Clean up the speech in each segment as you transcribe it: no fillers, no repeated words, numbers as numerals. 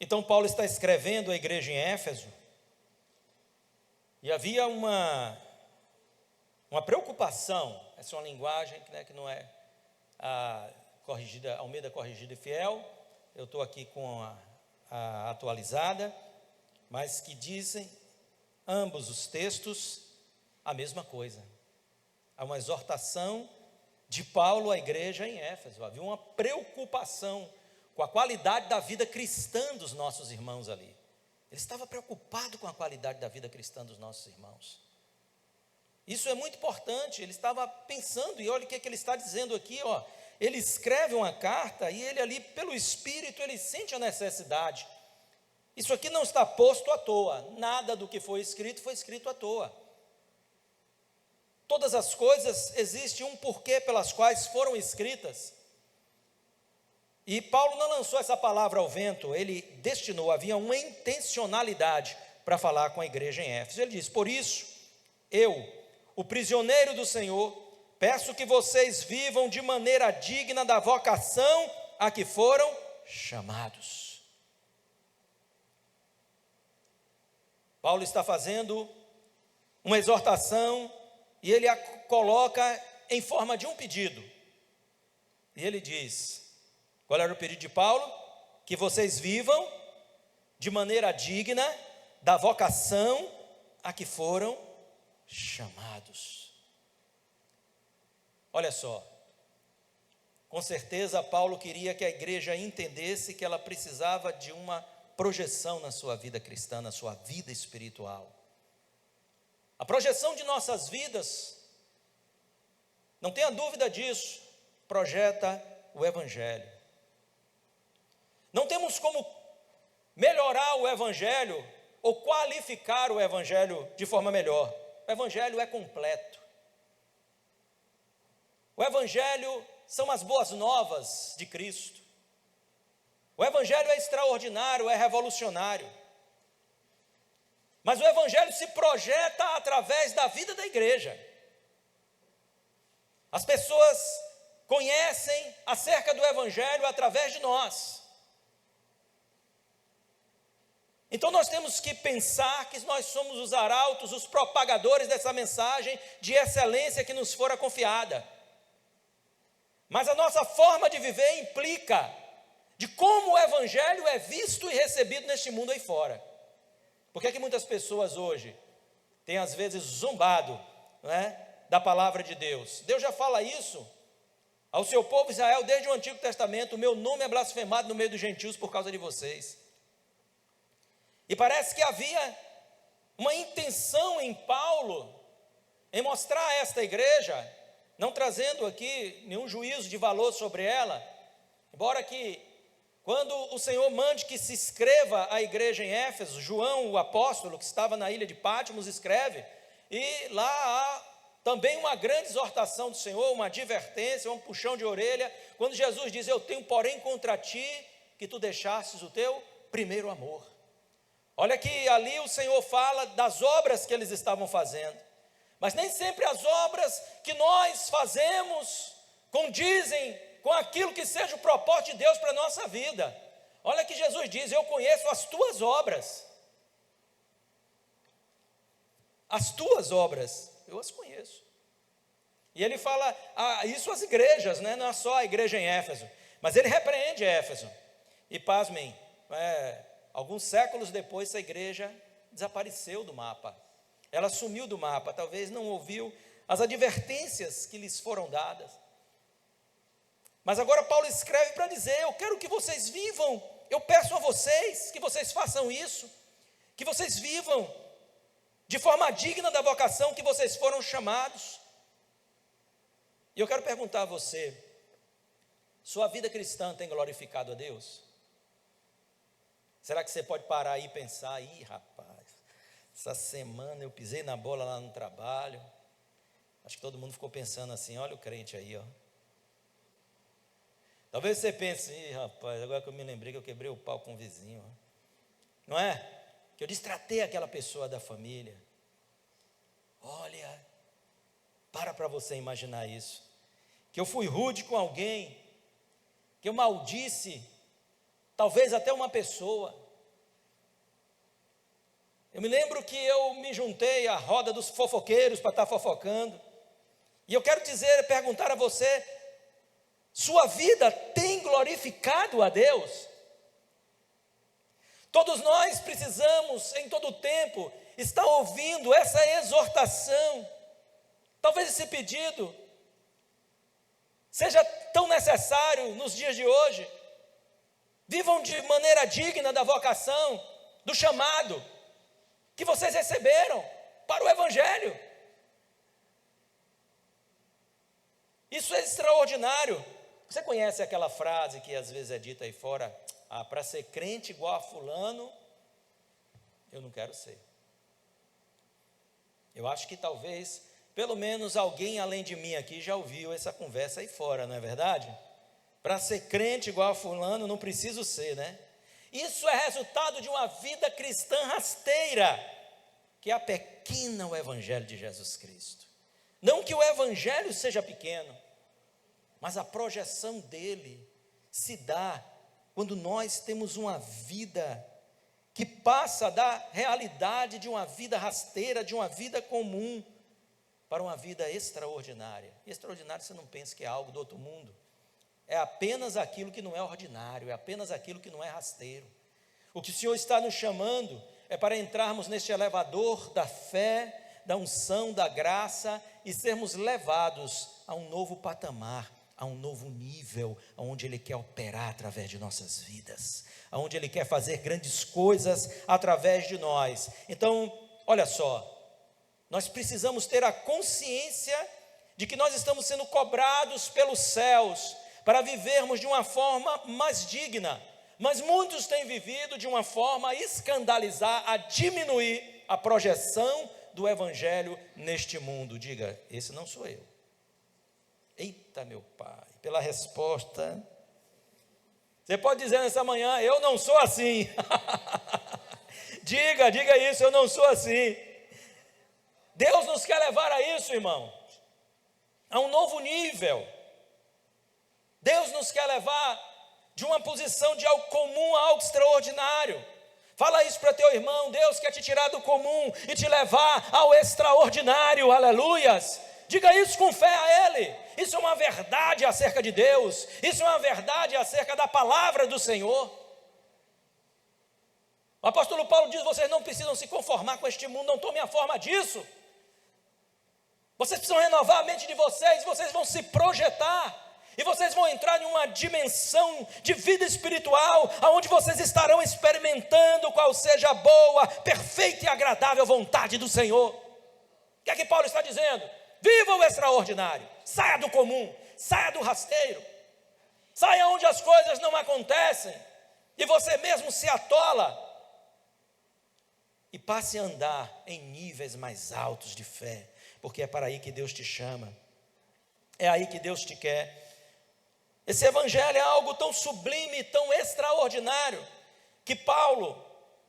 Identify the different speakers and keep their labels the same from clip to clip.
Speaker 1: Então Paulo está escrevendo à igreja em Éfeso, e havia uma preocupação. Essa é uma linguagem que não é a corrigida, Almeida Corrigida e Fiel, eu estou aqui com a atualizada, mas que dizem ambos os textos a mesma coisa. Há uma exortação de Paulo à igreja em Éfeso. Havia uma preocupação com a qualidade da vida cristã dos nossos irmãos ali. Ele estava preocupado com a qualidade da vida cristã dos nossos irmãos. Isso é muito importante. Ele estava pensando, e olha o que ele está dizendo aqui, ó. Ele escreve uma carta e ele ali, pelo Espírito, ele sente a necessidade. Isso aqui não está posto à toa. Nada do que foi escrito à toa. Todas as coisas, existe um porquê pelas quais foram escritas. E Paulo não lançou essa palavra ao vento, ele destinou, havia uma intencionalidade para falar com a igreja em Éfeso. Ele diz: por isso, eu, o prisioneiro do Senhor, peço que vocês vivam de maneira digna da vocação a que foram chamados. Paulo está fazendo uma exortação e ele a coloca em forma de um pedido. E ele diz: qual era o pedido de Paulo? Que vocês vivam de maneira digna da vocação a que foram chamados. Olha só, com certeza Paulo queria que a igreja entendesse que ela precisava de uma projeção na sua vida cristã, na sua vida espiritual. A projeção de nossas vidas, não tenha dúvida disso, projeta o Evangelho. Não temos como melhorar o Evangelho ou qualificar o Evangelho de forma melhor. O Evangelho é completo. O Evangelho são as boas novas de Cristo. O Evangelho é extraordinário, é revolucionário. Mas o Evangelho se projeta através da vida da igreja. As pessoas conhecem acerca do Evangelho através de nós. Então nós temos que pensar que nós somos os arautos, os propagadores dessa mensagem de excelência que nos fora confiada. Mas a nossa forma de viver implica de como o Evangelho é visto e recebido neste mundo aí fora. Por que muitas pessoas hoje têm às vezes zombado, da palavra de Deus? Deus já fala isso ao seu povo Israel desde o Antigo Testamento: o meu nome é blasfemado no meio dos gentios por causa de vocês. E parece que havia uma intenção em Paulo em mostrar a esta igreja, não trazendo aqui nenhum juízo de valor sobre ela, embora que quando o Senhor mande que se escreva a igreja em Éfeso, João, o apóstolo, que estava na ilha de Patmos, escreve, e lá há também uma grande exortação do Senhor, uma advertência, um puxão de orelha, quando Jesus diz: eu tenho porém contra ti, que tu deixastes o teu primeiro amor. Olha que ali o Senhor fala das obras que eles estavam fazendo, mas nem sempre as obras que nós fazemos condizem com aquilo que seja o propósito de Deus para a nossa vida. Olha que Jesus diz: eu conheço as tuas obras. As tuas obras, eu as conheço. E ele fala isso às igrejas, não é só a igreja em Éfeso, mas ele repreende Éfeso. E pasmem, alguns séculos depois essa igreja desapareceu do mapa. Ela sumiu do mapa, talvez não ouviu as advertências que lhes foram dadas. Mas agora Paulo escreve para dizer: eu quero que vocês vivam, eu peço a vocês que vocês façam isso, que vocês vivam de forma digna da vocação que vocês foram chamados. E eu quero perguntar a você: sua vida cristã tem glorificado a Deus? Será que você pode parar aí e pensar: ih, rapaz, essa semana eu pisei na bola lá no trabalho? Acho que todo mundo ficou pensando assim: olha o crente aí, ó. Talvez você pense: ih, rapaz, agora que eu me lembrei que eu quebrei o pau com o vizinho, ó. Não é? Que eu destratei aquela pessoa da família. Olha, para você imaginar isso. Que eu fui rude com alguém, que eu maldisse talvez até uma pessoa. Eu me lembro que eu me juntei à roda dos fofoqueiros para estar fofocando. E eu quero perguntar a você, sua vida tem glorificado a Deus? Todos nós precisamos, em todo o tempo, estar ouvindo essa exortação. Talvez esse pedido seja tão necessário nos dias de hoje. Vivam de maneira digna da vocação, do chamado que vocês receberam para o Evangelho. Isso é extraordinário. Você conhece aquela frase que às vezes é dita aí fora? Para ser crente igual a fulano, eu não quero ser. Eu acho que talvez, pelo menos alguém além de mim aqui já ouviu essa conversa aí fora, não é verdade? Para ser crente igual a fulano, não preciso ser, né? Isso é resultado de uma vida cristã rasteira, que apequena o Evangelho de Jesus Cristo. Não que o Evangelho seja pequeno, mas a projeção dele se dá quando nós temos uma vida que passa da realidade de uma vida rasteira, de uma vida comum, para uma vida extraordinária. E extraordinário, você não pensa que é algo do outro mundo. É apenas aquilo que não é ordinário, é apenas aquilo que não é rasteiro. O que o Senhor está nos chamando é para entrarmos neste elevador da fé, da unção, da graça e sermos levados a um novo patamar, a um novo nível, onde Ele quer operar através de nossas vidas, onde Ele quer fazer grandes coisas através de nós. Então, olha só, nós precisamos ter a consciência de que nós estamos sendo cobrados pelos céus para vivermos de uma forma mais digna, mas muitos têm vivido de uma forma a escandalizar, a diminuir a projeção do Evangelho neste mundo. Diga, esse não sou eu. Eita, meu Pai, pela resposta. Você pode dizer nessa manhã, eu não sou assim. diga isso, eu não sou assim. Deus nos quer levar a isso, irmão, a um novo nível. Deus nos quer levar de uma posição de algo comum a algo extraordinário. Fala isso para teu irmão, Deus quer te tirar do comum e te levar ao extraordinário, aleluias. Diga isso com fé a Ele. Isso é uma verdade acerca de Deus, isso é uma verdade acerca da palavra do Senhor. O apóstolo Paulo diz, vocês não precisam se conformar com este mundo, não tomem a forma disso. Vocês precisam renovar a mente de vocês, vocês vão se projetar. E vocês vão entrar em uma dimensão de vida espiritual, onde vocês estarão experimentando qual seja a boa, perfeita e agradável vontade do Senhor. O que é que Paulo está dizendo? Viva o extraordinário, saia do comum, saia do rasteiro, saia onde as coisas não acontecem, e você mesmo se atola, e passe a andar em níveis mais altos de fé, porque é para aí que Deus te chama, é aí que Deus te quer. Esse Evangelho é algo tão sublime, tão extraordinário, que Paulo,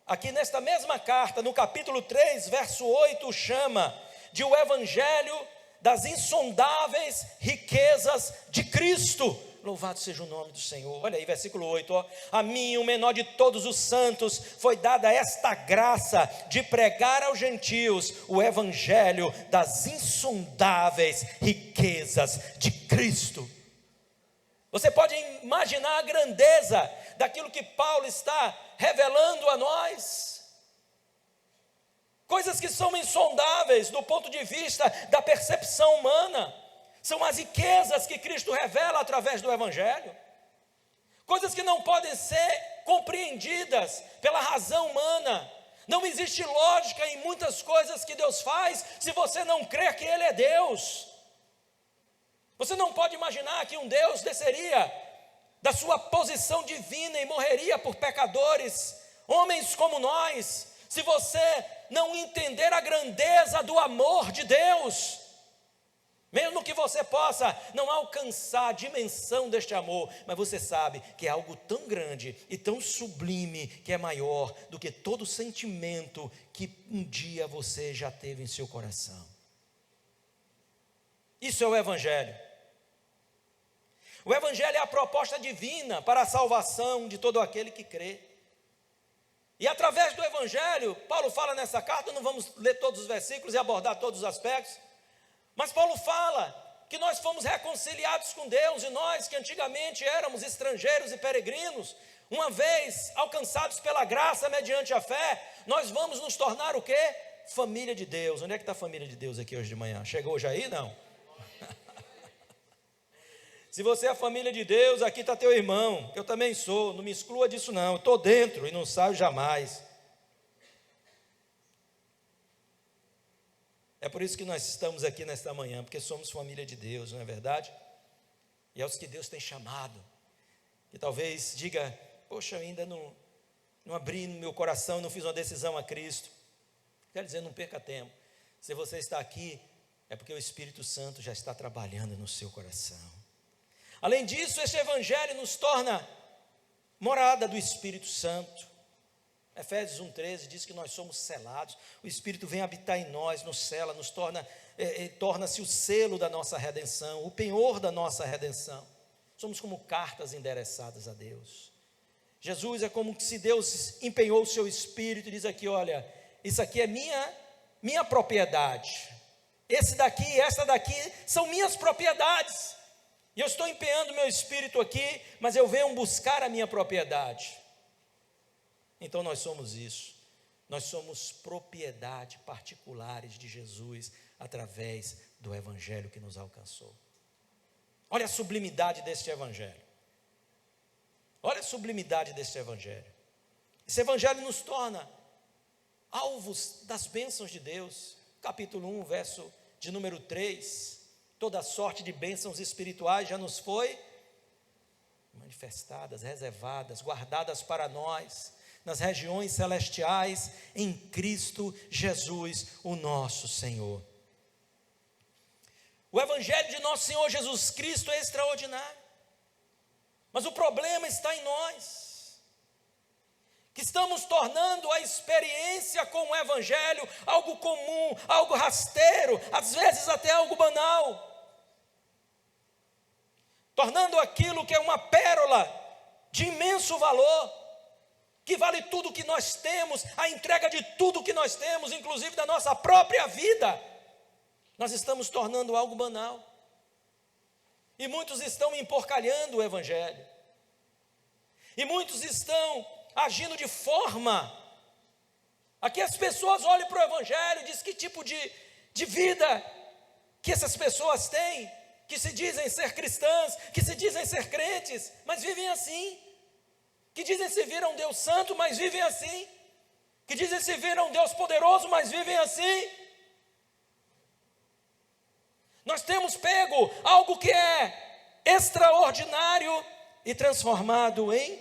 Speaker 1: aqui nesta mesma carta, no capítulo 3, verso 8, chama de o Evangelho das insondáveis riquezas de Cristo. Louvado seja o nome do Senhor. Olha aí, versículo 8, ó. A mim, o menor de todos os santos, foi dada esta graça de pregar aos gentios o Evangelho das insondáveis riquezas de Cristo. Você pode imaginar a grandeza daquilo que Paulo está revelando a nós? Coisas que são insondáveis do ponto de vista da percepção humana, são as riquezas que Cristo revela através do Evangelho, coisas que não podem ser compreendidas pela razão humana. Não existe lógica em muitas coisas que Deus faz, se você não crer que Ele é Deus. Você não pode imaginar que um Deus desceria da sua posição divina e morreria por pecadores, homens como nós, se você não entender a grandeza do amor de Deus. Mesmo que você possa não alcançar a dimensão deste amor, mas você sabe que é algo tão grande e tão sublime, que é maior do que todo sentimento que um dia você já teve em seu coração. Isso é o Evangelho. O Evangelho é a proposta divina para a salvação de todo aquele que crê. E através do Evangelho, Paulo fala nessa carta, não vamos ler todos os versículos e abordar todos os aspectos, mas Paulo fala que nós fomos reconciliados com Deus, e nós que antigamente éramos estrangeiros e peregrinos, uma vez alcançados pela graça mediante a fé, nós vamos nos tornar o quê? Família de Deus. Onde é que está a família de Deus aqui hoje de manhã? Chegou hoje aí? Não. Se você é a família de Deus, aqui está teu irmão, que eu também sou, não me exclua disso não, eu estou dentro e não saio jamais. É por isso que nós estamos aqui nesta manhã, porque somos família de Deus, não é verdade? E é os que Deus tem chamado, que talvez diga, poxa, eu ainda não abri no meu coração, não fiz uma decisão a Cristo. Quer dizer, não perca tempo. Se você está aqui, é porque o Espírito Santo já está trabalhando no seu coração. Além disso, este Evangelho nos torna morada do Espírito Santo. Efésios 1,13 diz que nós somos selados, o Espírito vem habitar em nós, nos sela, nos torna-se o selo da nossa redenção, o penhor da nossa redenção. Somos como cartas endereçadas a Deus. Jesus é como se Deus empenhou o seu Espírito e diz aqui, olha, isso aqui é minha propriedade, esse daqui e essa daqui são minhas propriedades, e eu estou empenhando meu Espírito aqui, mas eu venho buscar a minha propriedade. Então nós somos isso, nós somos propriedade particulares de Jesus, através do Evangelho que nos alcançou. Olha a sublimidade deste Evangelho, olha a sublimidade deste Evangelho. Esse Evangelho nos torna alvos das bênçãos de Deus. Capítulo 1, verso de número 3, toda sorte de bênçãos espirituais já nos foi manifestadas, reservadas, guardadas para nós, nas regiões celestiais, em Cristo Jesus, o nosso Senhor. O Evangelho de nosso Senhor Jesus Cristo é extraordinário, mas o problema está em nós, que estamos tornando a experiência com o Evangelho algo comum, algo rasteiro, às vezes até algo banal, tornando aquilo que é uma pérola de imenso valor, que vale tudo que nós temos, a entrega de tudo que nós temos, inclusive da nossa própria vida, nós estamos tornando algo banal, e muitos estão emporcalhando o Evangelho, e muitos estão agindo de forma a que as pessoas olhem para o Evangelho e dizem que tipo de vida que essas pessoas têm, que se dizem ser cristãs, que se dizem ser crentes, mas vivem assim, que dizem se vir a um Deus santo, mas vivem assim, que dizem se vir a um Deus poderoso, mas vivem assim. Nós temos pego algo que é extraordinário e transformado em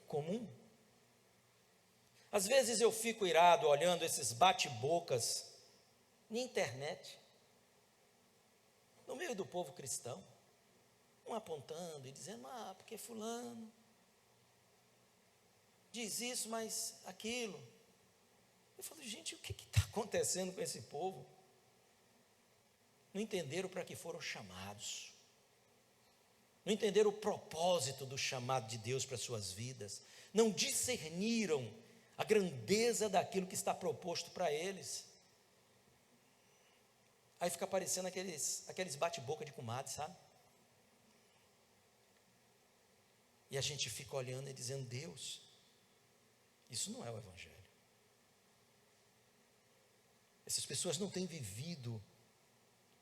Speaker 1: comum. Às vezes eu fico irado olhando esses bate-bocas na internet, no meio do povo cristão, um apontando e dizendo, porque fulano diz isso, mas aquilo. Eu falo, gente, o que está acontecendo com esse povo? Não entenderam para que foram chamados, não entenderam o propósito do chamado de Deus para as suas vidas, não discerniram a grandeza daquilo que está proposto para eles. Aí fica aparecendo aqueles bate-boca de comadre, sabe? E a gente fica olhando e dizendo, Deus, isso não é o Evangelho. Essas pessoas não têm vivido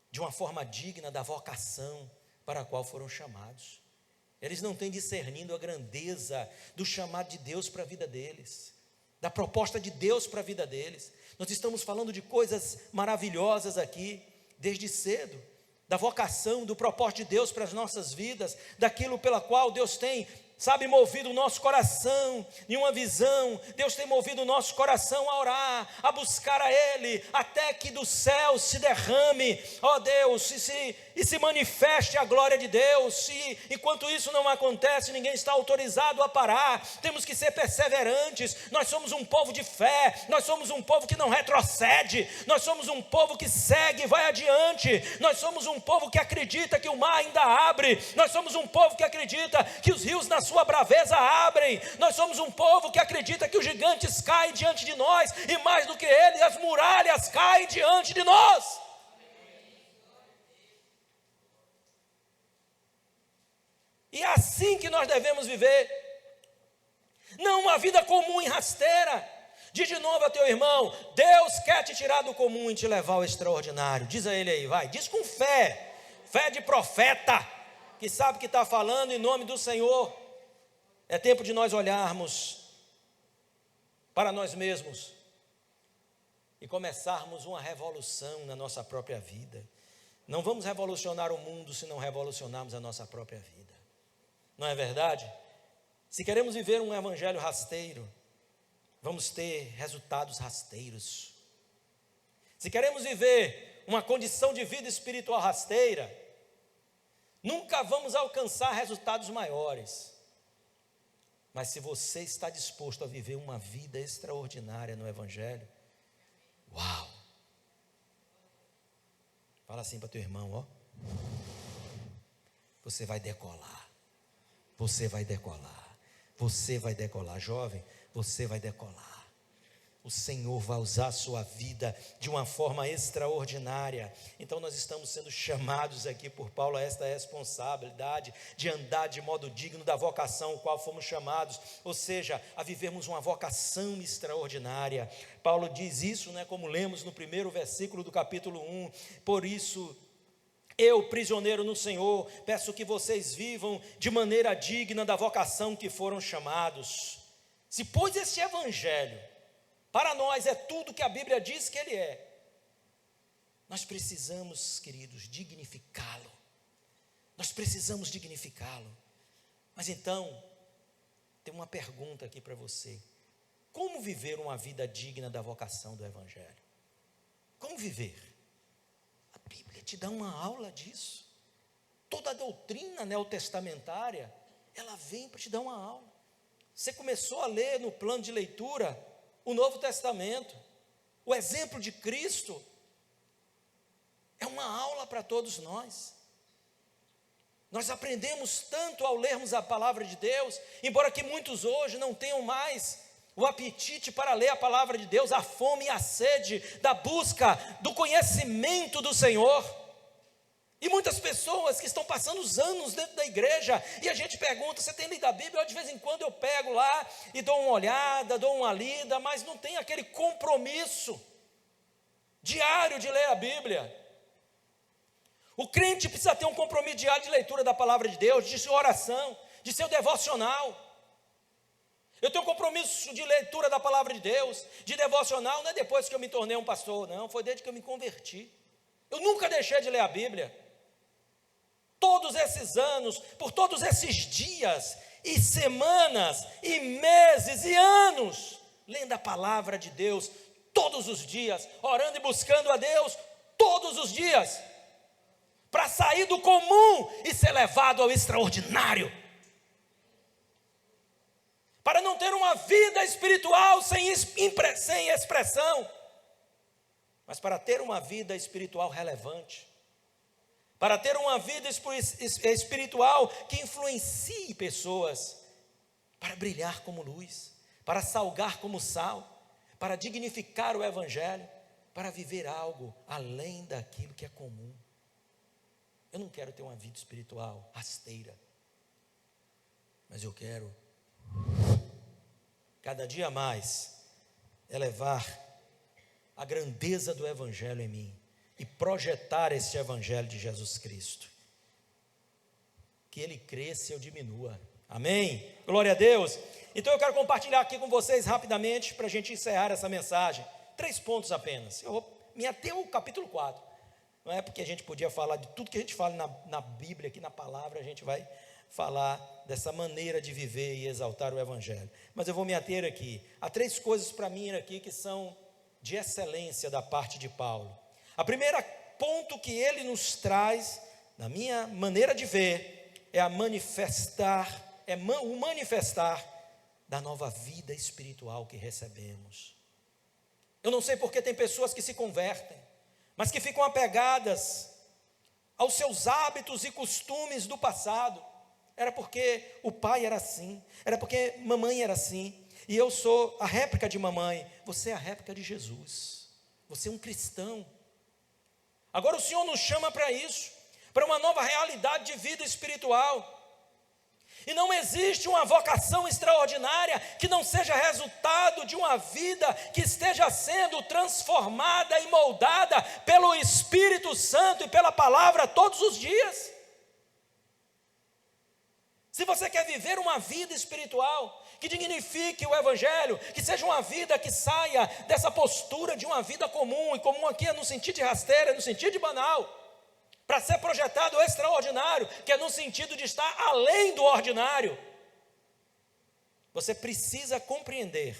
Speaker 1: de uma forma digna da vocação para a qual foram chamados. Eles não têm discernido a grandeza do chamado de Deus para a vida deles, da proposta de Deus para a vida deles. Nós estamos falando de coisas maravilhosas aqui, desde cedo, da vocação, do propósito de Deus para as nossas vidas, daquilo pela qual Deus tem, movido o nosso coração em uma visão. Deus tem movido o nosso coração a orar, a buscar a Ele, até que do céu se derrame, ó Deus, e se manifeste a glória de Deus. E enquanto isso não acontece, ninguém está autorizado a parar. Temos que ser perseverantes. Nós somos um povo de fé, nós somos um povo que não retrocede, nós somos um povo que segue e vai adiante, nós somos um povo que acredita que o mar ainda abre, nós somos um povo que acredita que os rios nas sua braveza abrem. Nós somos um povo que acredita que os gigantes caem diante de nós, e mais do que eles, as muralhas caem diante de nós. E é assim que nós devemos viver, não uma vida comum e rasteira. Diz de novo a teu irmão: Deus quer te tirar do comum e te levar ao extraordinário. Diz a ele aí, vai, diz com fé, fé de profeta, que sabe que está falando em nome do Senhor. É tempo de nós olharmos para nós mesmos e começarmos uma revolução na nossa própria vida. Não vamos revolucionar o mundo se não revolucionarmos a nossa própria vida. Não é verdade? Se queremos viver um evangelho rasteiro, vamos ter resultados rasteiros. Se queremos viver uma condição de vida espiritual rasteira, nunca vamos alcançar resultados maiores. Mas se você está disposto a viver uma vida extraordinária no evangelho, uau! Fala assim para teu irmão, ó. Você vai decolar. Você vai decolar. Você vai decolar, jovem, você vai decolar. O Senhor vai usar a sua vida de uma forma extraordinária. Então nós estamos sendo chamados aqui por Paulo a esta responsabilidade de andar de modo digno da vocação ao qual fomos chamados, ou seja, a vivermos uma vocação extraordinária. Paulo diz isso, como lemos no primeiro versículo do capítulo 1, por isso eu, prisioneiro no Senhor, peço que vocês vivam de maneira digna da vocação que foram chamados. Se pois esse evangelho para nós é tudo que a Bíblia diz que ele é, nós precisamos, queridos, dignificá-lo. Nós precisamos dignificá-lo. Mas então, tem uma pergunta aqui para você: como viver uma vida digna da vocação do evangelho? Como viver? A Bíblia te dá uma aula disso. Toda a doutrina neotestamentária, ela vem para te dar uma aula. Você começou a ler no plano de leitura o Novo Testamento, o exemplo de Cristo é uma aula para todos nós. Nós aprendemos tanto ao lermos a palavra de Deus, embora que muitos hoje não tenham mais o apetite para ler a palavra de Deus, a fome e a sede da busca do conhecimento do Senhor. E muitas pessoas que estão passando os anos dentro da igreja, e a gente pergunta: você tem lido a Bíblia? De vez em quando eu pego lá e dou uma olhada, dou uma lida, mas não tem aquele compromisso diário de ler a Bíblia. O crente precisa ter um compromisso diário de leitura da palavra de Deus, de sua oração, de seu devocional. Eu tenho um compromisso de leitura da palavra de Deus, de devocional, não é depois que eu me tornei um pastor, não, foi desde que eu me converti. Eu nunca deixei de ler a Bíblia. Todos esses anos, por todos esses dias, e semanas, e meses, e anos, lendo a palavra de Deus, todos os dias, orando e buscando a Deus, todos os dias, para sair do comum e ser levado ao extraordinário, para não ter uma vida espiritual sem expressão, mas para ter uma vida espiritual relevante, para ter uma vida espiritual que influencie pessoas, para brilhar como luz, para salgar como sal, para dignificar o evangelho, para viver algo além daquilo que é comum. Eu não quero ter uma vida espiritual rasteira, mas eu quero cada dia mais elevar a grandeza do evangelho em mim e projetar esse evangelho de Jesus Cristo, que ele cresça e eu diminua. Amém? Glória a Deus. Então eu quero compartilhar aqui com vocês rapidamente, para a gente encerrar essa mensagem, 3 pontos apenas. Eu vou me ater ao capítulo 4, não é porque a gente podia falar de tudo que a gente fala na Bíblia, aqui na palavra, a gente vai falar dessa maneira de viver e exaltar o evangelho, mas eu vou me ater aqui a 3 coisas para mim aqui que são de excelência da parte de Paulo. A primeira ponto que ele nos traz, na minha maneira de ver, é o manifestar da nova vida espiritual que recebemos. Eu não sei porque tem pessoas que se convertem, mas que ficam apegadas aos seus hábitos e costumes do passado, era porque o pai era assim, era porque mamãe era assim, e eu sou a réplica de mamãe. Você é a réplica de Jesus, você é um cristão. Agora o Senhor nos chama para isso, para uma nova realidade de vida espiritual. E não existe uma vocação extraordinária que não seja resultado de uma vida que esteja sendo transformada e moldada pelo Espírito Santo e pela palavra todos os dias. Se você quer viver uma vida espiritual que dignifique o Evangelho, que seja uma vida que saia dessa postura de uma vida comum, e comum aqui é no sentido de rasteira, é no sentido de banal, para ser projetado o extraordinário, que é no sentido de estar além do ordinário, você precisa compreender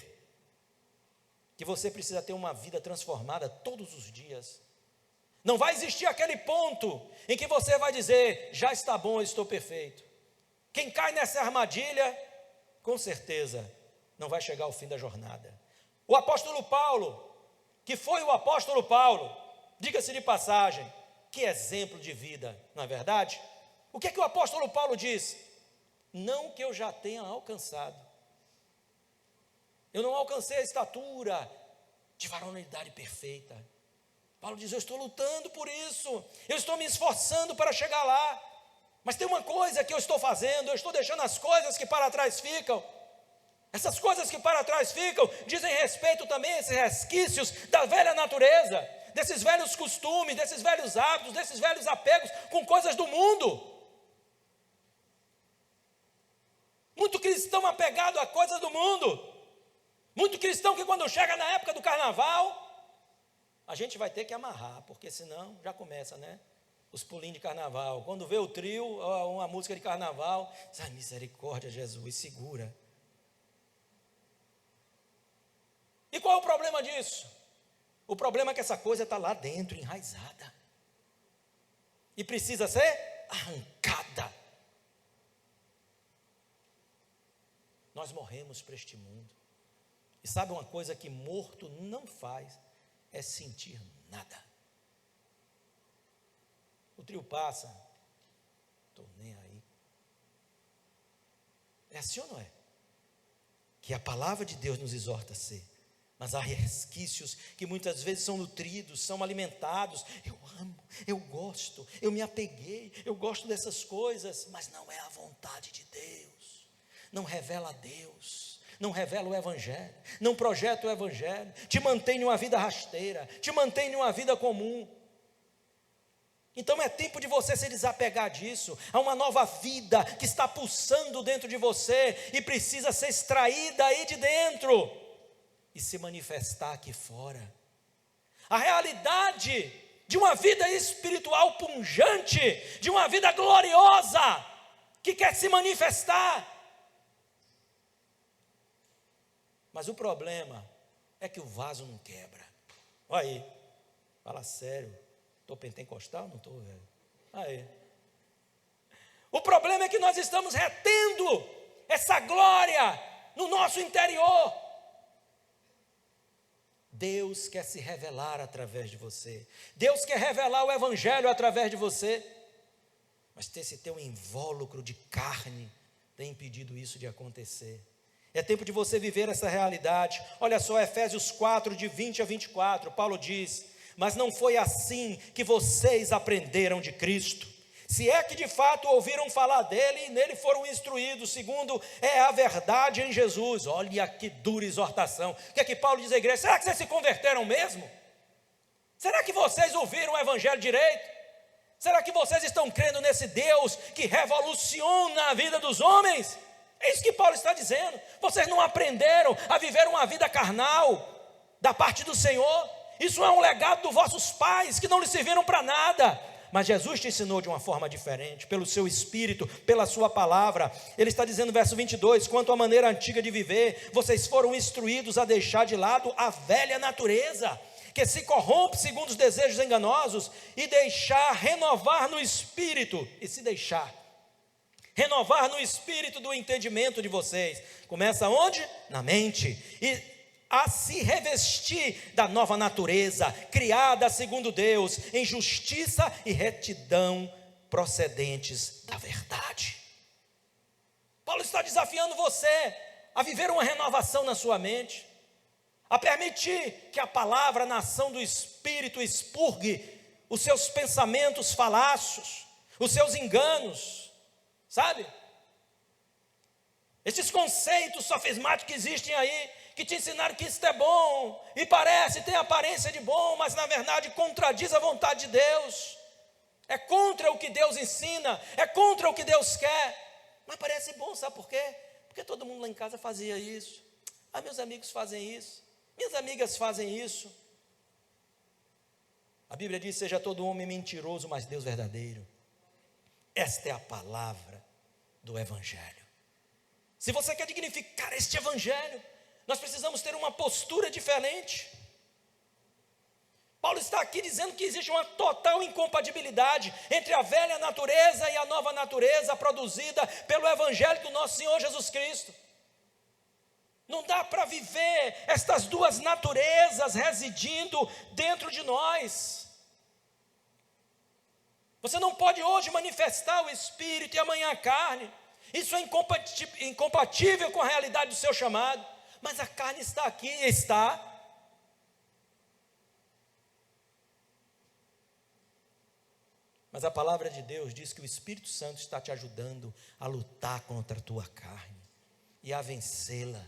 Speaker 1: que você precisa ter uma vida transformada todos os dias. Não vai existir aquele ponto em que você vai dizer, já está bom, eu estou perfeito. Quem cai nessa armadilha, com certeza, não vai chegar ao fim da jornada. O apóstolo Paulo, que foi o apóstolo Paulo, diga-se de passagem, que exemplo de vida, não é verdade? O que é que o apóstolo Paulo diz? Não que eu já tenha alcançado. Eu não alcancei a estatura de varonilidade perfeita. Paulo diz, eu estou lutando por isso, eu estou me esforçando para chegar lá. Mas tem uma coisa que eu estou fazendo, eu estou deixando as coisas que para trás ficam. Essas coisas que para trás ficam dizem respeito também a esses resquícios da velha natureza, desses velhos costumes, desses velhos hábitos, desses velhos apegos com coisas do mundo. Muito cristão apegado a coisas do mundo. Muito cristão que quando chega na época do carnaval, a gente vai ter que amarrar, porque senão já começa, né? Os pulinhos de carnaval. Quando vê o trio, uma música de carnaval, ai, misericórdia, Jesus, segura. E qual é o problema disso? O problema é que essa coisa está lá dentro, enraizada. E precisa ser arrancada. Nós morremos para este mundo. E sabe uma coisa que morto não faz? É sentir nada. O trio passa, estou nem aí. É assim ou não é? Que a palavra de Deus nos exorta a ser. Mas há resquícios que muitas vezes são nutridos, são alimentados. Eu amo, eu gosto, eu me apeguei, eu gosto dessas coisas, mas não é a vontade de Deus. Não revela a Deus, não revela o Evangelho, não projeta o Evangelho, te mantém em uma vida rasteira, te mantém em uma vida comum. Então é tempo de você se desapegar disso. Há uma nova vida que está pulsando dentro de você e precisa ser extraída aí de dentro e se manifestar aqui fora. A realidade de uma vida espiritual pungente, de uma vida gloriosa, que quer se manifestar. Mas o problema é que o vaso não quebra. Olha aí, fala sério, estou pentecostal? Não estou, velho. Aí. O problema é que nós estamos retendo essa glória no nosso interior. Deus quer se revelar através de você. Deus quer revelar o Evangelho através de você. Mas esse teu invólucro de carne tem impedido isso de acontecer. É tempo de você viver essa realidade. Olha só, Efésios 4, de 20 a 24, Paulo diz, mas não foi assim que vocês aprenderam de Cristo. Se é que de fato ouviram falar dele e nele foram instruídos, segundo é a verdade em Jesus. Olha que dura exortação. O que é que Paulo diz à igreja? Será que vocês se converteram mesmo? Será que vocês ouviram o Evangelho direito? Será que vocês estão crendo nesse Deus que revoluciona a vida dos homens? É isso que Paulo está dizendo. Vocês não aprenderam a viver uma vida carnal da parte do Senhor? Isso é um legado dos vossos pais que não lhe serviram para nada. Mas Jesus te ensinou de uma forma diferente, pelo seu Espírito, pela sua palavra. Ele está dizendo no verso 22, quanto à maneira antiga de viver, vocês foram instruídos a deixar de lado a velha natureza, que se corrompe segundo os desejos enganosos, e deixar renovar no Espírito, e se deixar renovar no Espírito do entendimento de vocês. Começa onde? Na mente. E a se revestir da nova natureza, criada segundo Deus, em justiça e retidão procedentes da verdade. Paulo está desafiando você a viver uma renovação na sua mente, a permitir que a palavra, na ação do Espírito, expurgue os seus pensamentos falácios, os seus enganos, sabe? Esses conceitos sofismáticos que existem aí, que te ensinaram que isso é bom, e tem aparência de bom, mas na verdade contradiz a vontade de Deus, é contra o que Deus ensina, é contra o que Deus quer, mas parece bom, sabe por quê? Porque todo mundo lá em casa fazia isso, meus amigos fazem isso, minhas amigas fazem isso. A Bíblia diz: seja todo homem mentiroso, mas Deus verdadeiro. Esta é a palavra do Evangelho. Se você quer dignificar este Evangelho, nós precisamos ter uma postura diferente. Paulo está aqui dizendo que existe uma total incompatibilidade entre a velha natureza e a nova natureza produzida pelo Evangelho do nosso Senhor Jesus Cristo. Não dá para viver estas duas naturezas residindo dentro de nós. Você não pode hoje manifestar o Espírito e amanhã a carne. Isso é incompatível com a realidade do seu chamado. Mas a carne está aqui, está. Mas a palavra de Deus diz que o Espírito Santo está te ajudando a lutar contra a tua carne e a vencê-la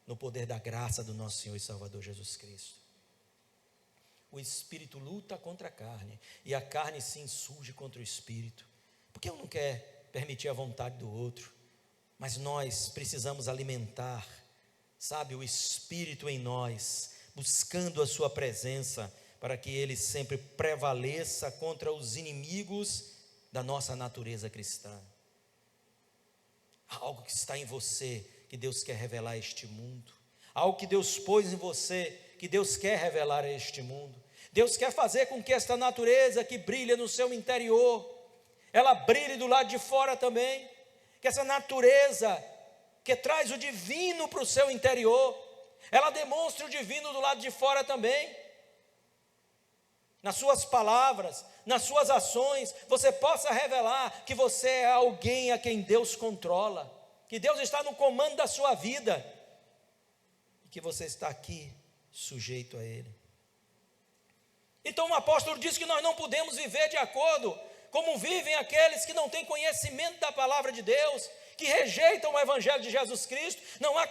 Speaker 1: no poder da graça do nosso Senhor e Salvador Jesus Cristo. O Espírito luta contra a carne e a carne se insurge contra o Espírito, porque um não quer permitir a vontade do outro, mas nós precisamos alimentar, sabe, o Espírito em nós, buscando a sua presença, para que ele sempre prevaleça contra os inimigos da nossa natureza cristã. Há algo que está em você, que Deus quer revelar a este mundo, há algo que Deus pôs em você, que Deus quer revelar a este mundo. Deus quer fazer com que esta natureza que brilha no seu interior, ela brilhe do lado de fora também, que essa natureza que traz o divino para o seu interior, ela demonstre o divino do lado de fora também. Nas suas palavras, nas suas ações, você possa revelar que você é alguém a quem Deus controla, que Deus está no comando da sua vida, e que você está aqui sujeito a Ele. Então o apóstolo diz que nós não podemos viver de acordo como vivem aqueles que não têm conhecimento da palavra de Deus, que rejeitam o Evangelho de Jesus Cristo. Não há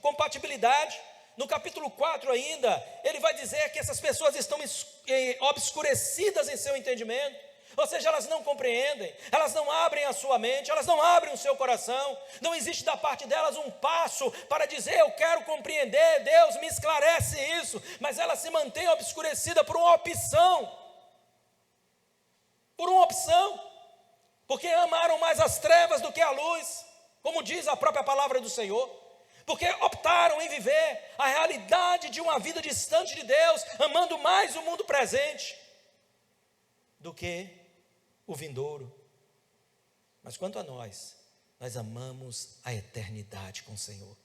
Speaker 1: compatibilidade. No capítulo 4 ainda, ele vai dizer que essas pessoas estão obscurecidas em seu entendimento, ou seja, elas não compreendem, elas não abrem a sua mente, elas não abrem o seu coração, não existe da parte delas um passo para dizer: eu quero compreender, Deus me esclarece isso, mas elas se mantêm obscurecidas por uma opção, porque amaram mais as trevas do que a luz, como diz a própria palavra do Senhor, porque optaram em viver a realidade de uma vida distante de Deus, amando mais o mundo presente do que o vindouro. Mas quanto a nós amamos a eternidade com o Senhor,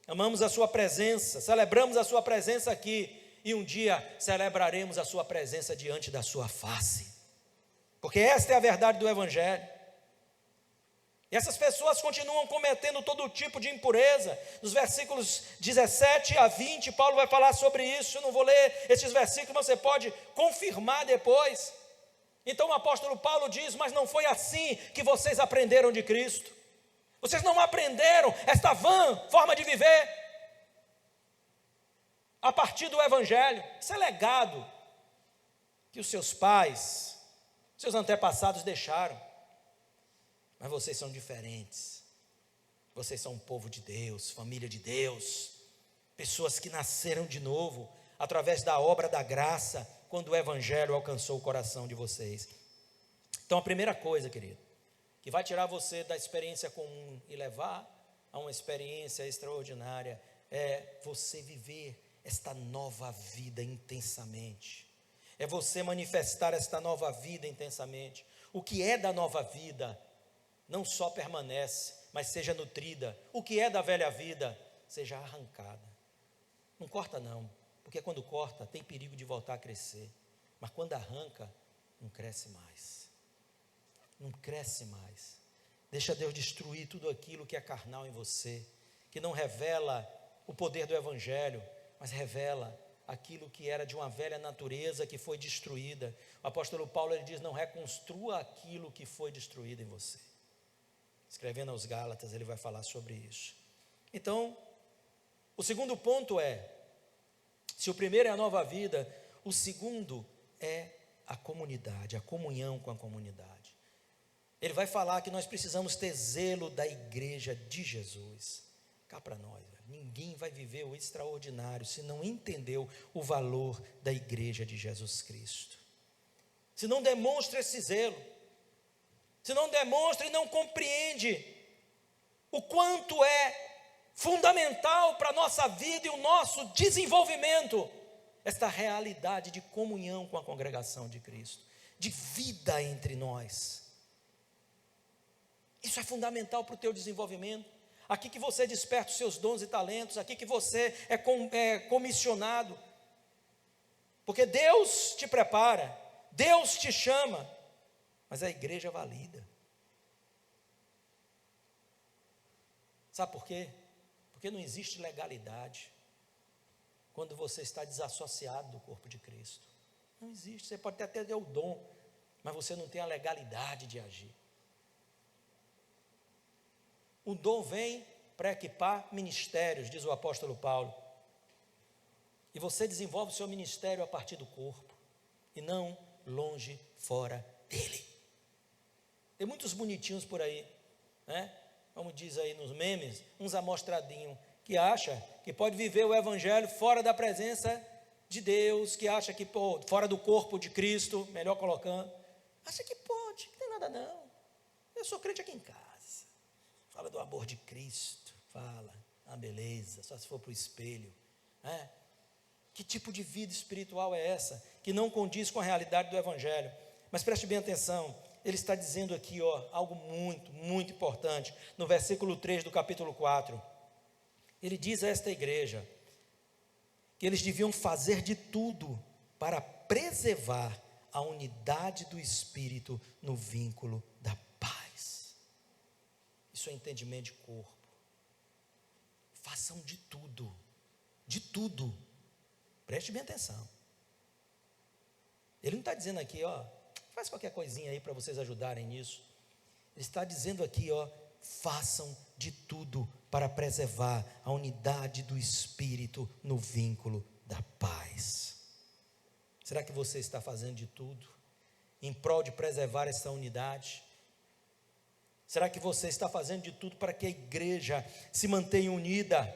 Speaker 1: amamos a sua presença, celebramos a sua presença aqui, e um dia celebraremos a sua presença diante da sua face, porque esta é a verdade do Evangelho. E essas pessoas continuam cometendo todo tipo de impureza. Nos versículos 17 a 20, Paulo vai falar sobre isso. Eu não vou ler esses versículos, mas você pode confirmar depois. Então o apóstolo Paulo diz: mas não foi assim que vocês aprenderam de Cristo. Vocês não aprenderam esta vã forma de viver a partir do Evangelho. Isso é legado que os seus pais, seus antepassados deixaram. Mas vocês são diferentes. Vocês são um povo de Deus, família de Deus, pessoas que nasceram de novo através da obra da graça, quando o Evangelho alcançou o coração de vocês. Então a primeira coisa, querido, que vai tirar você da experiência comum e levar a uma experiência extraordinária, é você viver esta nova vida intensamente, é você manifestar esta nova vida intensamente. O que é da nova vida não só permanece, mas seja nutrida. O que é da velha vida, seja arrancada. Não corta não, porque quando corta, tem perigo de voltar a crescer. Mas quando arranca, não cresce mais. Não cresce mais. Deixa Deus destruir tudo aquilo que é carnal em você, que não revela o poder do Evangelho, mas revela aquilo que era de uma velha natureza que foi destruída. O apóstolo Paulo, ele diz: não reconstrua aquilo que foi destruído em você. Escrevendo aos Gálatas, ele vai falar sobre isso. Então, o segundo ponto é, se o primeiro é a nova vida, o segundo é a comunidade, a comunhão com a comunidade. Ele vai falar que nós precisamos ter zelo da igreja de Jesus. Cá para nós, ninguém vai viver o extraordinário se não entendeu o valor da igreja de Jesus Cristo. Se não demonstra esse zelo, se não demonstra e não compreende o quanto é fundamental para a nossa vida e o nosso desenvolvimento, esta realidade de comunhão com a congregação de Cristo, de vida entre nós. Isso é fundamental para o teu desenvolvimento. Aqui que você desperta os seus dons e talentos, aqui que você é comissionado, porque Deus te prepara, Deus te chama, mas a igreja valida. Sabe por quê? Porque não existe legalidade quando você está desassociado do corpo de Cristo. Não existe. Você pode até ter o dom, mas você não tem a legalidade de agir. O dom vem para equipar ministérios, diz o apóstolo Paulo. E você desenvolve o seu ministério a partir do corpo, e não longe, fora dele. Tem muitos bonitinhos por aí, né? Como diz aí nos memes, uns amostradinhos, que acha que pode viver o evangelho fora da presença de Deus, que acha que fora do corpo de Cristo, melhor colocando, acha que pode, não tem nada não. Eu sou crente aqui em casa. Fala do amor de Cristo, fala, beleza, só se for para o espelho, né? Que tipo de vida espiritual é essa, que não condiz com a realidade do Evangelho? Mas preste bem atenção, ele está dizendo aqui, algo muito, muito importante, no versículo 3 do capítulo 4, ele diz a esta igreja, que eles deviam fazer de tudo, para preservar a unidade do Espírito no vínculo da paz. Isso é entendimento de corpo. Façam de tudo, preste bem atenção. Ele não está dizendo aqui, faz qualquer coisinha aí para vocês ajudarem nisso. Ele está dizendo aqui, façam de tudo para preservar a unidade do Espírito no vínculo da paz. Será que você está fazendo de tudo em prol de preservar essa unidade? Será que você está fazendo de tudo para que a igreja se mantenha unida?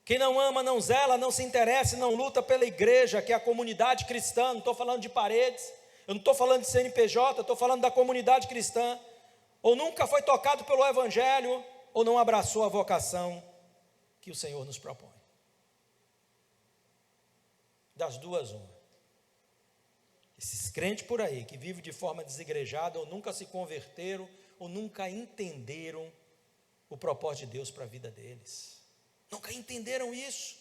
Speaker 1: Quem não ama, não zela, não se interessa, não luta pela igreja, que é a comunidade cristã. Não estou falando de paredes, eu não estou falando de CNPJ, eu estou falando da comunidade cristã. Ou nunca foi tocado pelo Evangelho, ou não abraçou a vocação que o Senhor nos propõe. Das duas, uma. Esses crentes por aí, que vivem de forma desigrejada, ou nunca se converteram, ou nunca entenderam o propósito de Deus para a vida deles. Nunca entenderam isso.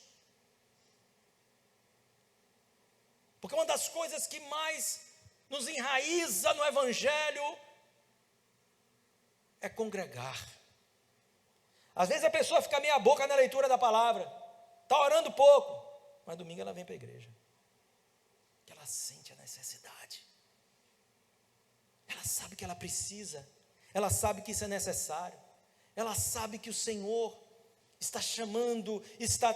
Speaker 1: Porque uma das coisas que mais nos enraiza no Evangelho é congregar. Às vezes a pessoa fica meia boca na leitura da palavra, está orando pouco, mas domingo ela vem para a igreja. Que ela sente a necessidade, ela sabe que ela precisa, ela sabe que isso é necessário, ela sabe que o Senhor está chamando, está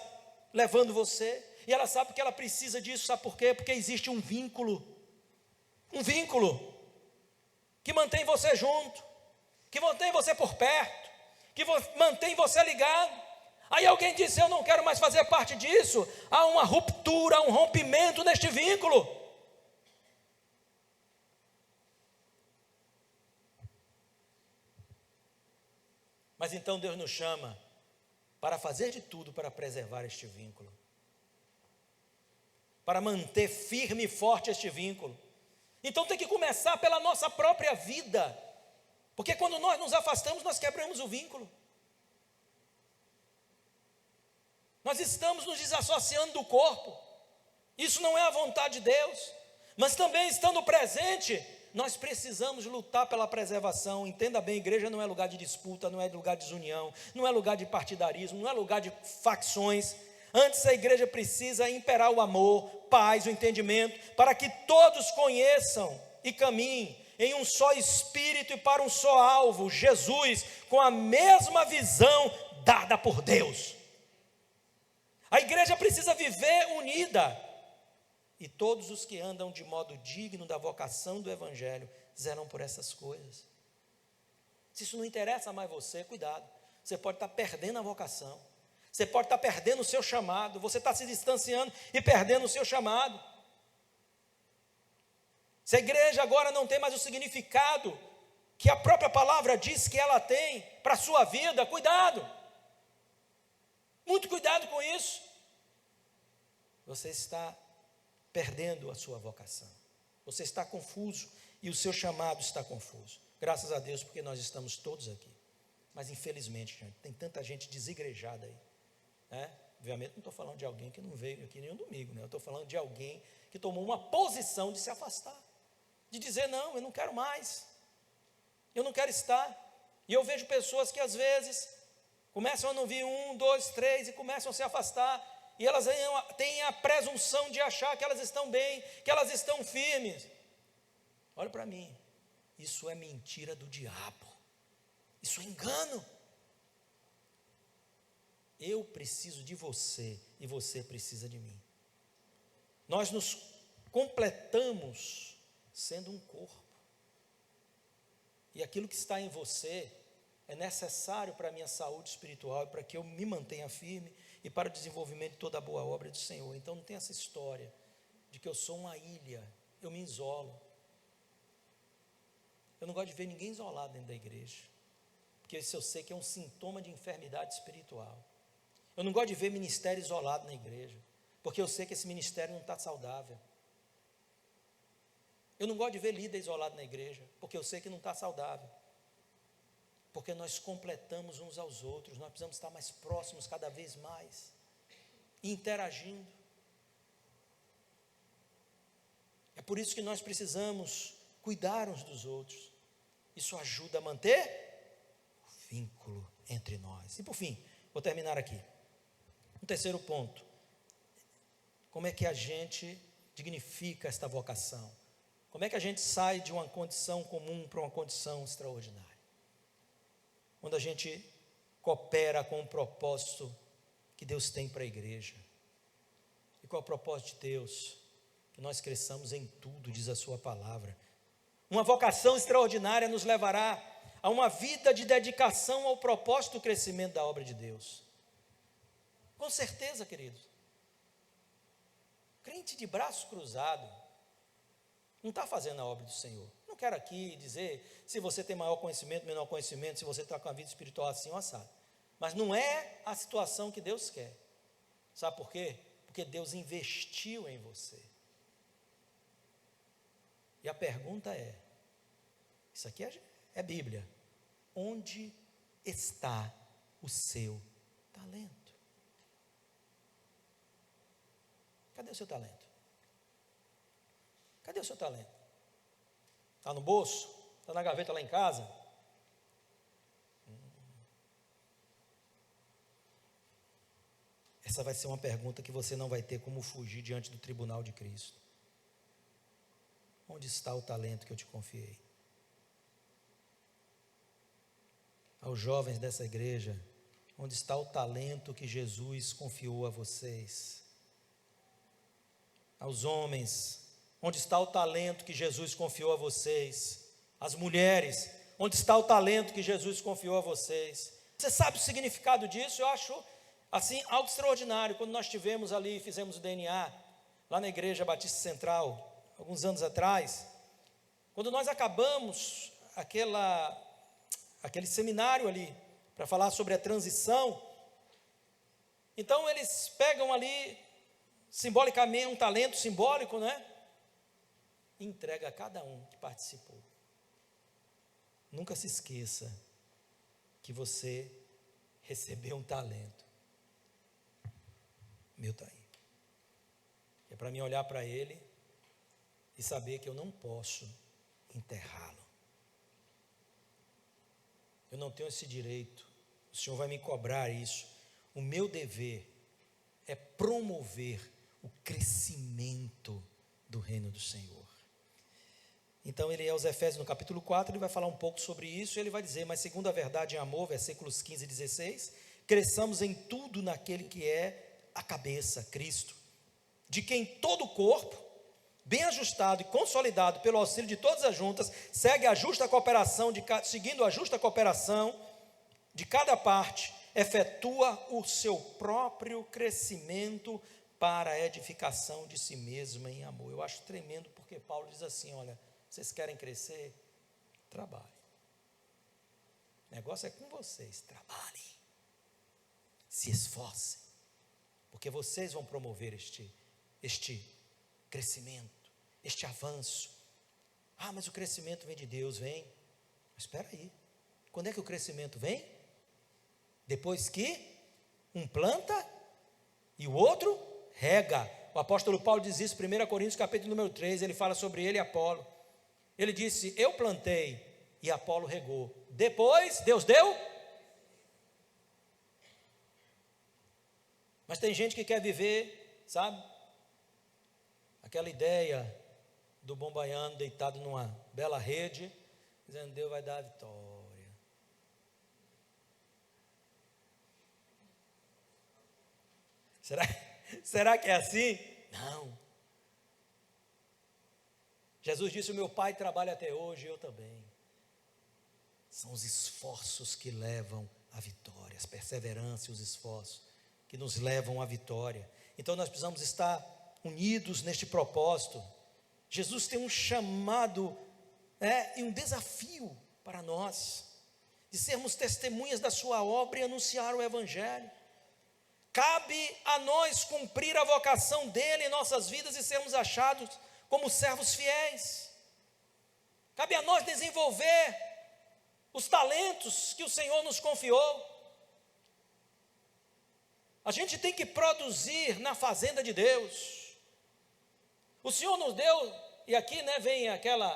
Speaker 1: levando você, e ela sabe que ela precisa disso. Sabe por quê? Porque existe um vínculo que mantém você junto, que mantém você por perto, que mantém você ligado. Aí alguém diz: eu não quero mais fazer parte disso. Há uma ruptura, um rompimento neste vínculo. Mas então Deus nos chama para fazer de tudo para preservar este vínculo, para manter firme e forte este vínculo. Então tem que começar pela nossa própria vida, porque quando nós nos afastamos, nós quebramos o vínculo. Nós estamos nos desassociando do corpo. Isso não é a vontade de Deus. Mas também estando presente, nós precisamos lutar pela preservação. Entenda bem, igreja não é lugar de disputa, não é lugar de desunião, não é lugar de partidarismo, não é lugar de facções. Antes a igreja precisa imperar o amor, paz, o entendimento, para que todos conheçam e caminhem em um só espírito e para um só alvo, Jesus, com a mesma visão dada por Deus. A igreja precisa viver unida, e todos os que andam de modo digno da vocação do evangelho zelam por essas coisas. Se isso não interessa mais você, cuidado, você pode estar perdendo a vocação, você pode estar perdendo o seu chamado, você está se distanciando e perdendo o seu chamado. Se a igreja agora não tem mais o significado que a própria palavra diz que ela tem para a sua vida, cuidado, muito cuidado com isso. Você está perdendo a sua vocação, você está confuso e o seu chamado está confuso. Graças a Deus, porque nós estamos todos aqui, mas infelizmente, gente, tem tanta gente desigrejada aí, né? Obviamente não estou falando de alguém que não veio aqui nenhum domingo, né? Eu estou falando de alguém que tomou uma posição de se afastar, de dizer, não, eu não quero mais, eu não quero estar. E eu vejo pessoas que às vezes começam a não vir 1, 2, 3 e começam a se afastar, e elas têm a presunção de achar que elas estão bem, que elas estão firmes. Olha para mim, isso é mentira do diabo, isso é engano. Eu preciso de você e você precisa de mim. Nós nos completamos sendo um corpo, e aquilo que está em você é necessário para a minha saúde espiritual e para que eu me mantenha firme e para o desenvolvimento de toda a boa obra do Senhor. Então não tem essa história de que eu sou uma ilha, eu me isolo. Eu não gosto de ver ninguém isolado dentro da igreja, porque isso eu sei que é um sintoma de enfermidade espiritual. Eu não gosto de ver ministério isolado na igreja, porque eu sei que esse ministério não está saudável. Eu não gosto de ver líder isolado na igreja, porque eu sei que não está saudável. Porque nós completamos uns aos outros, nós precisamos estar mais próximos cada vez mais, interagindo. É por isso que nós precisamos cuidar uns dos outros. Isso ajuda a manter o vínculo entre nós. E por fim, vou terminar aqui. Um terceiro ponto. Como é que a gente dignifica esta vocação? Como é que a gente sai de uma condição comum para uma condição extraordinária? Quando a gente coopera com o propósito que Deus tem para a igreja. E qual é o propósito de Deus? Que nós cresçamos em tudo, diz a sua palavra. Uma vocação extraordinária nos levará a uma vida de dedicação ao propósito do crescimento da obra de Deus. Com certeza, queridos. Crente de braço cruzado não está fazendo a obra do Senhor. Não quero aqui dizer se você tem maior conhecimento, menor conhecimento, se você está com a vida espiritual assim ou assado. Mas não é a situação que Deus quer. Sabe por quê? Porque Deus investiu em você. E a pergunta é, isso aqui é Bíblia, onde está o seu talento? Cadê o seu talento? Cadê o seu talento? Está no bolso? Está na gaveta lá em casa? Essa vai ser uma pergunta que você não vai ter como fugir diante do tribunal de Cristo. Onde está o talento que eu te confiei? Aos jovens dessa igreja, onde está o talento que Jesus confiou a vocês? Aos homens, onde está o talento que Jesus confiou a vocês? As mulheres, onde está o talento que Jesus confiou a vocês? Você sabe o significado disso? Eu acho assim algo extraordinário. Quando nós tivemos ali, fizemos o DNA lá na Igreja Batista Central, alguns anos atrás, quando nós acabamos aquele seminário ali para falar sobre a transição, então eles pegam ali simbolicamente um talento simbólico, né? E entrega a cada um que participou. Nunca se esqueça que você recebeu um talento. Meu está aí. É para mim olhar para ele e saber que eu não posso enterrá-lo. Eu não tenho esse direito, o Senhor vai me cobrar isso. O meu dever é promover o crescimento do reino do Senhor. Então ele é aos Efésios no capítulo 4, ele vai falar um pouco sobre isso, e ele vai dizer: mas segundo a verdade em amor, versículos 15 e 16, cresçamos em tudo naquele que é a cabeça, Cristo, de quem todo o corpo, bem ajustado e consolidado pelo auxílio de todas as juntas, seguindo a justa cooperação de cada parte, efetua o seu próprio crescimento para a edificação de si mesma em amor. Eu acho tremendo, porque Paulo diz assim: olha, vocês querem crescer? Trabalhem. O negócio é com vocês, trabalhem, se esforcem, porque vocês vão promover este crescimento, este avanço. Ah, mas o crescimento vem de Deus. Vem, mas espera aí, quando é que o crescimento vem? Depois que um planta e o outro rega. O apóstolo Paulo diz isso em 1 Coríntios capítulo número 3, ele fala sobre ele e Apolo. Ele disse: eu plantei e Apolo regou, depois Deus deu. Mas tem gente que quer viver, sabe, aquela ideia do bom baiano deitado numa bela rede, dizendo: Deus vai dar a vitória. Será que é assim? Não. Jesus disse: o meu Pai trabalha até hoje, eu também. São os esforços que levam à vitória, as perseveranças e os esforços que nos levam à vitória. Então nós precisamos estar unidos neste propósito. Jesus tem um chamado e um desafio para nós, de sermos testemunhas da sua obra e anunciar o Evangelho. Cabe a nós cumprir a vocação dele em nossas vidas e sermos achados como servos fiéis. Cabe a nós desenvolver os talentos que o Senhor nos confiou. A gente tem que produzir na fazenda de Deus. O Senhor nos deu, e aqui vem aquela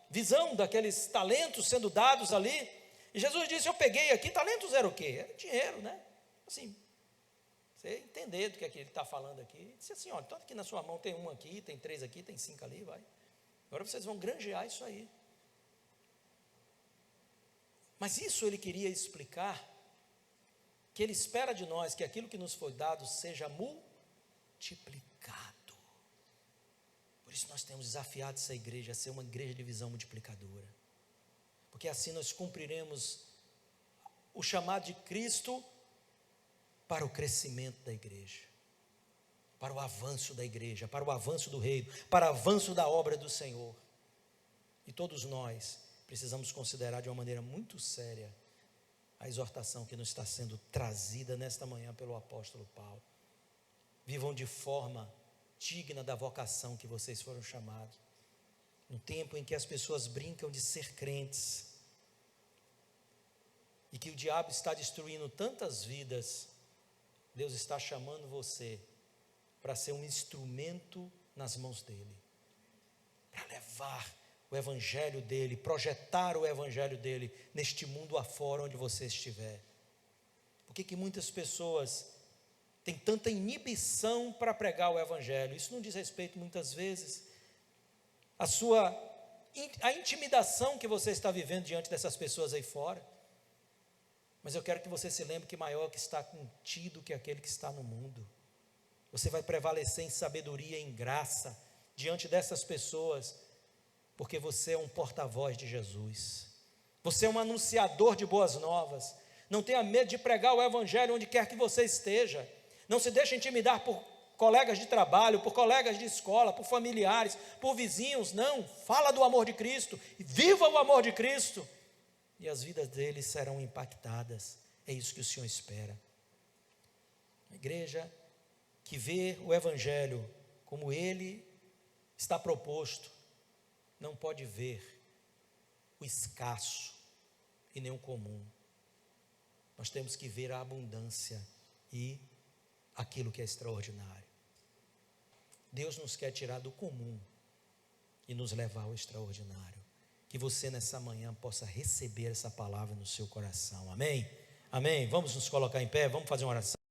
Speaker 1: visão daqueles talentos sendo dados ali. E Jesus disse: eu peguei aqui, talentos era o quê? Era dinheiro, assim, você entender do que é que ele está falando aqui. Ele disse assim: olha, tanto aqui na sua mão tem um aqui, tem 3 aqui, tem 5 ali, vai. Agora vocês vão granjear isso aí. Mas isso ele queria explicar, que ele espera de nós que aquilo que nos foi dado seja multiplicado. Por isso nós temos desafiado essa igreja a ser uma igreja de visão multiplicadora, porque assim nós cumpriremos o chamado de Cristo para o crescimento da igreja, para o avanço da igreja, para o avanço do reino, para o avanço da obra do Senhor. E todos nós precisamos considerar de uma maneira muito séria a exortação que nos está sendo trazida nesta manhã pelo apóstolo Paulo. Vivam de forma digna da vocação que vocês foram chamados. Um tempo em que as pessoas brincam de ser crentes, e que o diabo está destruindo tantas vidas, Deus está chamando você para ser um instrumento nas mãos dele, para levar o evangelho dele, projetar o evangelho dele neste mundo afora onde você estiver. Por que muitas pessoas têm tanta inibição para pregar o evangelho? Isso não diz respeito muitas vezes a intimidação que você está vivendo diante dessas pessoas aí fora. Mas eu quero que você se lembre que maior que está contido que aquele que está no mundo. Você vai prevalecer em sabedoria e em graça diante dessas pessoas, porque você é um porta-voz de Jesus. Você é um anunciador de boas novas. Não tenha medo de pregar o evangelho onde quer que você esteja. Não se deixe intimidar por colegas de trabalho, por colegas de escola, por familiares, por vizinhos. Não, fala do amor de Cristo, viva o amor de Cristo, e as vidas deles serão impactadas. É isso que o Senhor espera. A igreja que vê o evangelho como ele está proposto, não pode ver o escasso e nem o comum. Nós temos que ver a abundância e aquilo que é extraordinário. Deus nos quer tirar do comum e nos levar ao extraordinário. que você nessa manhã possa receber essa palavra no seu coração. Amém? Amém? Vamos nos colocar em pé, vamos fazer uma oração.